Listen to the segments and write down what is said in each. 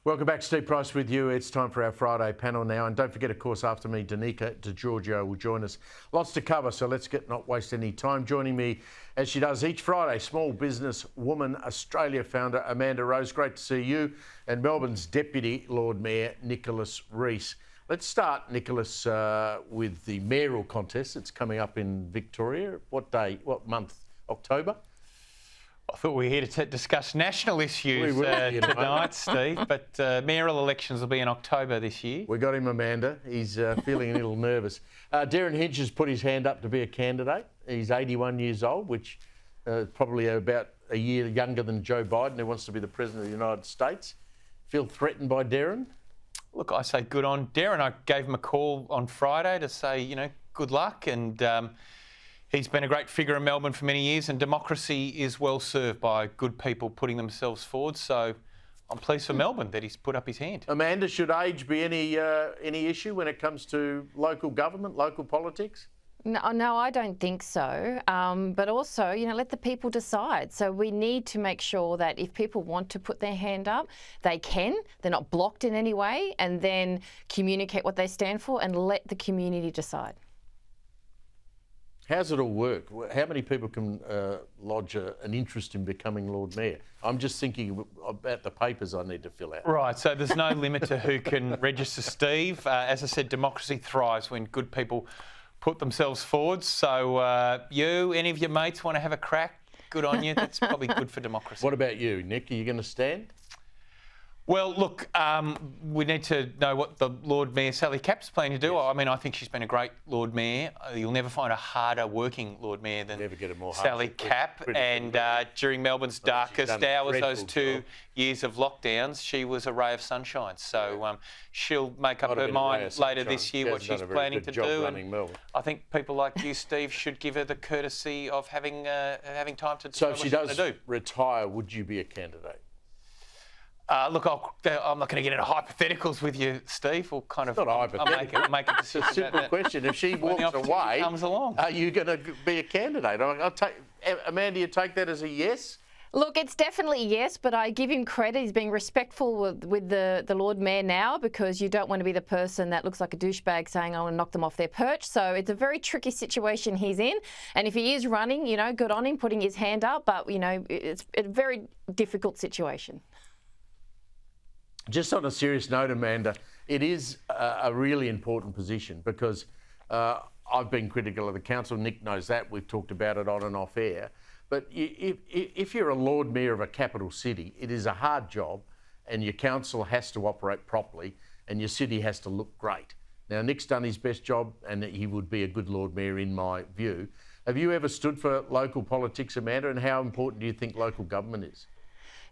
Welcome back, Steve Price with you. It's time for our Friday panel now. And don't forget, of course, after me, Danica DiGiorgio will join us. Lots to cover, so let's not waste any time. Joining me, as she does each Friday, Small Business Woman Australia founder Amanda Rose. Great to see you. And Melbourne's Deputy Lord Mayor Nicholas Reece. Let's start, Nicholas, with the mayoral contest. It's coming up in Victoria. What day, what month? October? I thought we were here to discuss national issues tonight, Steve, but mayoral elections will be in October this year. We got him, Amanda. He's feeling a little nervous. Derryn Hinch has put his hand up to be a candidate. He's 81 years old, which probably about a year younger than Joe Biden, who wants to be the President of the United States. Feel threatened by Derryn? Look, I say good on Derryn. I gave him a call on Friday to say, you know, good luck, and he's been a great figure in Melbourne for many years, and democracy is well served by good people putting themselves forward. So I'm pleased for Melbourne that he's put up his hand. Amanda, should age be any issue when it comes to local government, local politics? No, I don't think so. But also, you know, let the people decide. So we need to make sure that if people want to put their hand up, they can. They're not blocked in any way, and then communicate what they stand for and let the community decide. How's it all work? How many people can lodge an interest in becoming Lord Mayor? I'm just thinking about the papers I need to fill out. Right, so there's no limit to who can register, Steve. As I said, democracy thrives when good people put themselves forward. So any of your mates want to have a crack, good on you. That's probably good for democracy. What about you, Nick? Are you going to stand? Well, look, we need to know what the Lord Mayor Sally Capp's planning to do. Yes. I mean, I think she's been a great Lord Mayor. You'll never find a harder working Lord Mayor than Sally Capp. And during Melbourne's darkest hours, those 2 years of lockdowns, she was a ray of sunshine. So she'll make up her mind later this year what she's planning to do. And I think people like you, Steve, should give her the courtesy of having time to decide so what if she does retire, would you be a candidate? Look, I'm not going to get into hypotheticals with you, Steve. We'll kind of I'll make a decision. It's a simple question. If she walks away, comes along, are you going to be a candidate? Amanda, you take that as a yes? Look, it's definitely yes, but I give him credit. He's being respectful with the Lord Mayor now, because you don't want to be the person that looks like a douchebag saying, I want to knock them off their perch. So it's a very tricky situation he's in. And if he is running, you know, good on him, putting his hand up. But, you know, it's a very difficult situation. Just on a serious note, Amanda, it is a really important position, because I've been critical of the council. Nick knows that. We've talked about it on and off air. But if you're a Lord Mayor of a capital city, it is a hard job, and your council has to operate properly, and your city has to look great. Now, Nick's done his best job, and he would be a good Lord Mayor in my view. Have you ever stood for local politics, Amanda, and how important do you think local government is?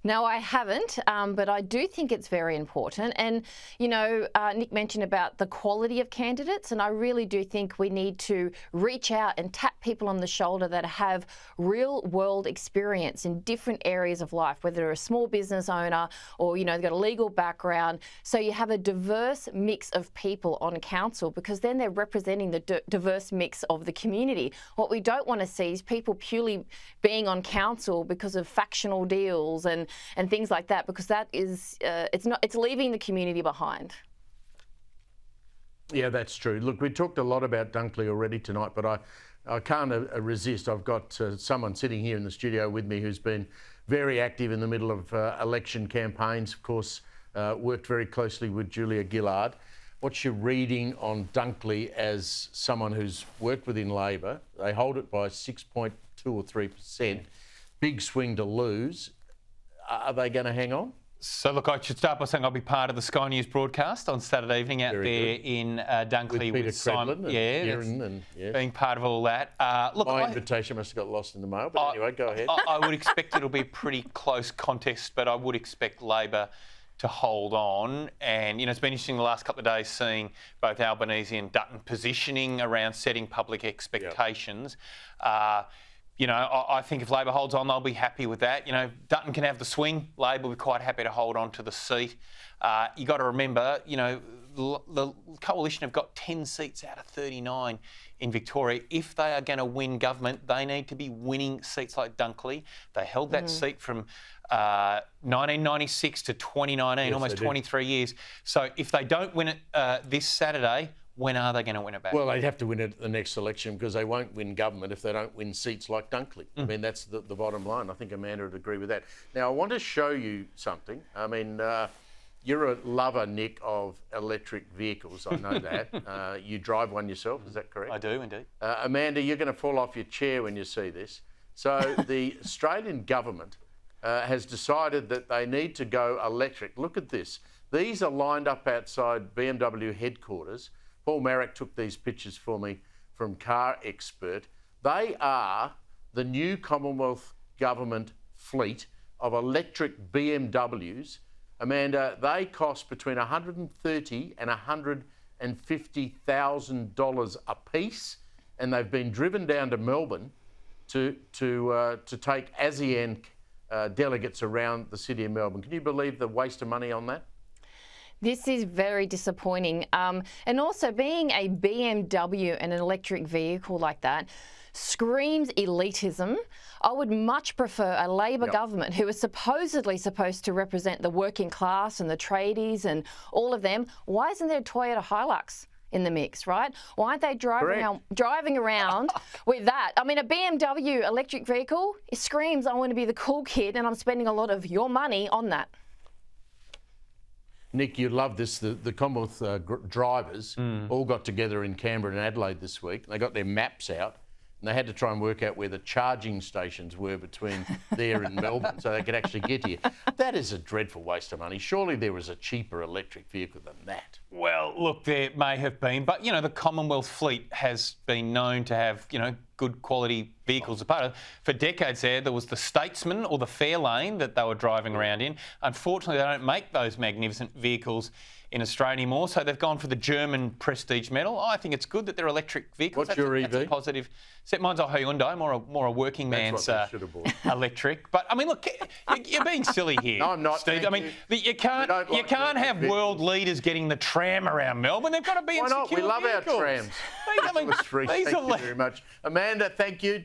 No, I haven't, but I do think it's very important. And, you know, Nick mentioned about the quality of candidates, and I really do think we need to reach out and tap people on the shoulder that have real-world experience in different areas of life, whether they're a small business owner or, you know, they've got a legal background. So you have a diverse mix of people on council, because then they're representing the diverse mix of the community. What we don't want to see is people purely being on council because of factional deals and things like that, because that is it's leaving the community behind. Yeah, that's true. Look, we talked a lot about Dunkley already tonight, but I can't resist. I've got someone sitting here in the studio with me who's been very active in the middle of election campaigns. Of course, worked very closely with Julia Gillard. What's your reading on Dunkley as someone who's worked within Labor? They hold it by 6.2 or 3%. Big swing to lose. Are they going to hang on? So, look, I should start by saying I'll be part of the Sky News broadcast on Saturday evening out in Dunkley with Simon. Being part of all that. Look, my invitation must have got lost in the mail, but anyway, go ahead. I would expect it'll be a pretty close contest, but I would expect Labor to hold on. And, you know, it's been interesting the last couple of days seeing both Albanese and Dutton positioning around setting public expectations. Yep. You know, I think if Labor holds on, they'll be happy with that. You know, Dutton can have the swing. Labor will be quite happy to hold on to the seat. You got to remember, you know, the Coalition have got 10 seats out of 39 in Victoria. If they are going to win government, they need to be winning seats like Dunkley. They held that seat from 1996 to 2019, Yes, almost they did. 23 years. So if they don't win it this Saturday, when are they going to win it back? Well, they'd have to win it at the next election because they won't win government if they don't win seats like Dunkley. I mean, that's the bottom line. I think Amanda would agree with that. Now, I want to show you something. I mean, you're a lover, Nick, of electric vehicles. I know that. You drive one yourself, is that correct? I do, indeed. Amanda, you're going to fall off your chair when you see this. So the Australian government has decided that they need to go electric. Look at this. These are lined up outside BMW headquarters. Paul Marrick took these pictures for me from Car Expert. They are the new Commonwealth Government fleet of electric BMWs. Amanda, they cost between $130,000 and $150,000 a piece, and they've been driven down to Melbourne to take ASEAN delegates around the city of Melbourne. Can you believe the waste of money on that? This is very disappointing. And also being a BMW and an electric vehicle like that screams elitism. I would much prefer a Labor government who is supposedly supposed to represent the working class and the tradies and all of them. Why isn't there a Toyota Hilux in the mix, right? Why aren't they driving around with that? I mean, a BMW electric vehicle, it screams, I want to be the cool kid and I'm spending a lot of your money on that. Nick, you love this. The Commonwealth drivers all got together in Canberra and Adelaide this week. They got their maps out and they had to try and work out where the charging stations were between there and Melbourne so they could actually get here. That is a dreadful waste of money. Surely there was a cheaper electric vehicle than that. Well, look, there may have been, but, you know, the Commonwealth fleet has been known to have, you know, good quality vehicles. For decades there was the Statesman or the Fairlane that they were driving around in. Unfortunately, they don't make those magnificent vehicles in Australia anymore, so they've gone for the German Prestige medal. I think it's good that they're electric vehicles. What's your EV? That's a positive. Mine's a Hyundai, more a working man's electric. But I mean, look, you're being silly here. No, I'm not, Steve. I mean, you can't have world leaders getting the tram around Melbourne. They've got to be in secure Why not? We love vehicles. our trams. Thank you very much. Amanda, thank you.